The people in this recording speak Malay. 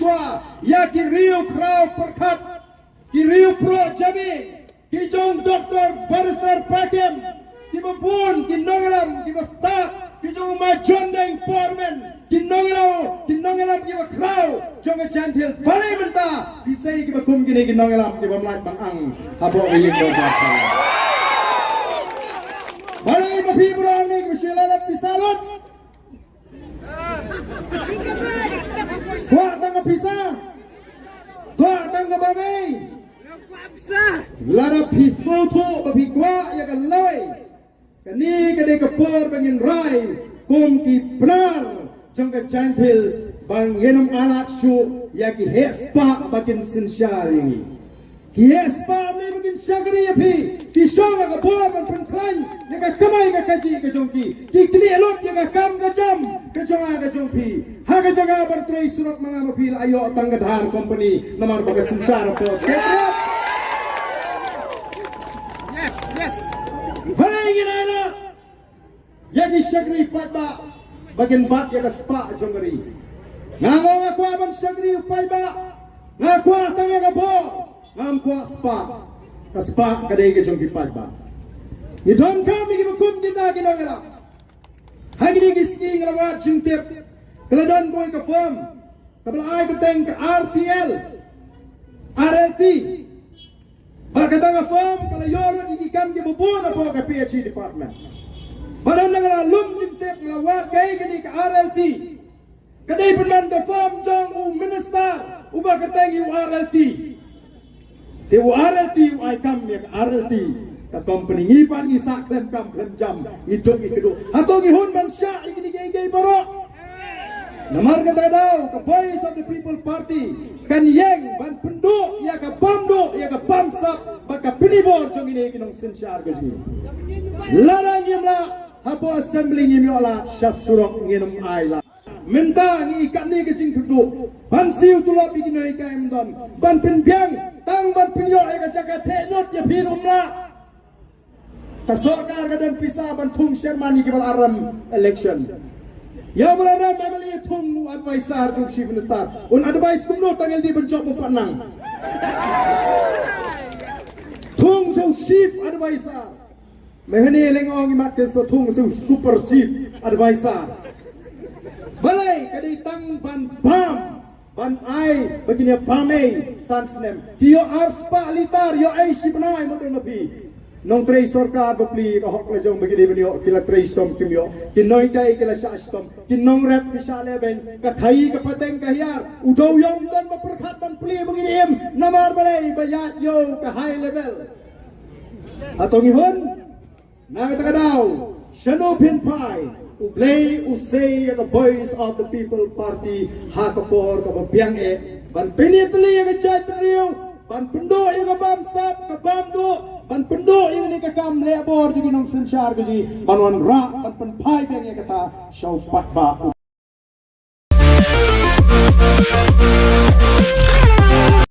mahasiswa ya ki riu krau perkat ki riu pro jami ki jong doktor barrister prakem ki bapun ki nonglam ki basta ki jong ma jondeng pormen ki nonglam ki krau jong chantil parliamenta ki sei ki bakum ki nonglam ki bamlat bang ang habo yeng do balai mapi berani ki silala pisalot Kuat tangga pisah, kuat tangga bagai. Lara pisau tu babi kuat ya kan loi. Kini kedai kepor bangin rai, kum ki benar jangka chantils bang yenam anak syu ya ki hespa bakin sensyar ini. Ki hespa me bakin syagri ya pi, ki syong ka kepor bang penkran, ya ka kamai ka kaji ka jongki, ki kini elot ya ka kam ka jam. Kejonga kejongpi, haga jaga bertrai surat mengambil ayo tangga dhar company nomor bagai sengsara pos. Yes. Hai gina, jadi syagri patba, bagian bat ya kespa jongari. Ngaku ngaku aban syagri patba, ngaku tangga kebo, ngaku spa, kespa kadai kejongki patba. Idom kami kibukum kita kinongera. Hari ini skiing rawat jintip, keladon boy ke firm, kebelah ke tank ke RTL, RLT, berkata ke firm kalau yorot ini kam di bubun apa ke PhD department. Badan negara lum jintip melawat kay kini ke RLT, kedai penman ke firm jong minister, ubah ke tank RLT, di RLT I kam ya ke RLT. Ka company ngipan isak klem kam klem jam ngidok ikedo atau ngihun ban sya ikini gay barok namar kata daw ka voice of the people party kan yeng ban penduk ya ka pamduk ya ka pamsap baka pinibor jong ini kinong sensyar gaji larang yemla hapo assembly ngimyola syasurok nginum aila minta ni ikan ni kecing keduk ban siu tulap ikini ikaim don ban penbiang tang ban penyok ya ka jaga teknot ya pirumla Kasorkar kadang pisah bantung Sherman kibal aram election. Ya beraram emali tung advisor tung chief minister. Un advice kumno tanggal di bencok mempanang. Tung so chief advisor. Mehni lengong imat ke so tung so super chief advisor. Balai kadai tang ban pam ban ai begini pamei sansnem. Kio arspa litar yo ai sibnai motel nabi. Nong tray sorkar bapli ka hok la jong begini benio kila tray stom kimyo kinoi kai kila sha stom kinong rep ki sha leben ka thai ka pateng ka hiar udo yong dan baperkhat dan pli begini em namar balai bayat yo ka high level atong ihon na ta daw shano pin pai u play u say the voice of the people party ha ka por ka biang e ban pinitli ka chat priu ban pendo yang kabam sap kabam do ban pendo yang ni kakam lebor jadi nong sensyar gaji banwan ra ban penpai yang kata syau pat ba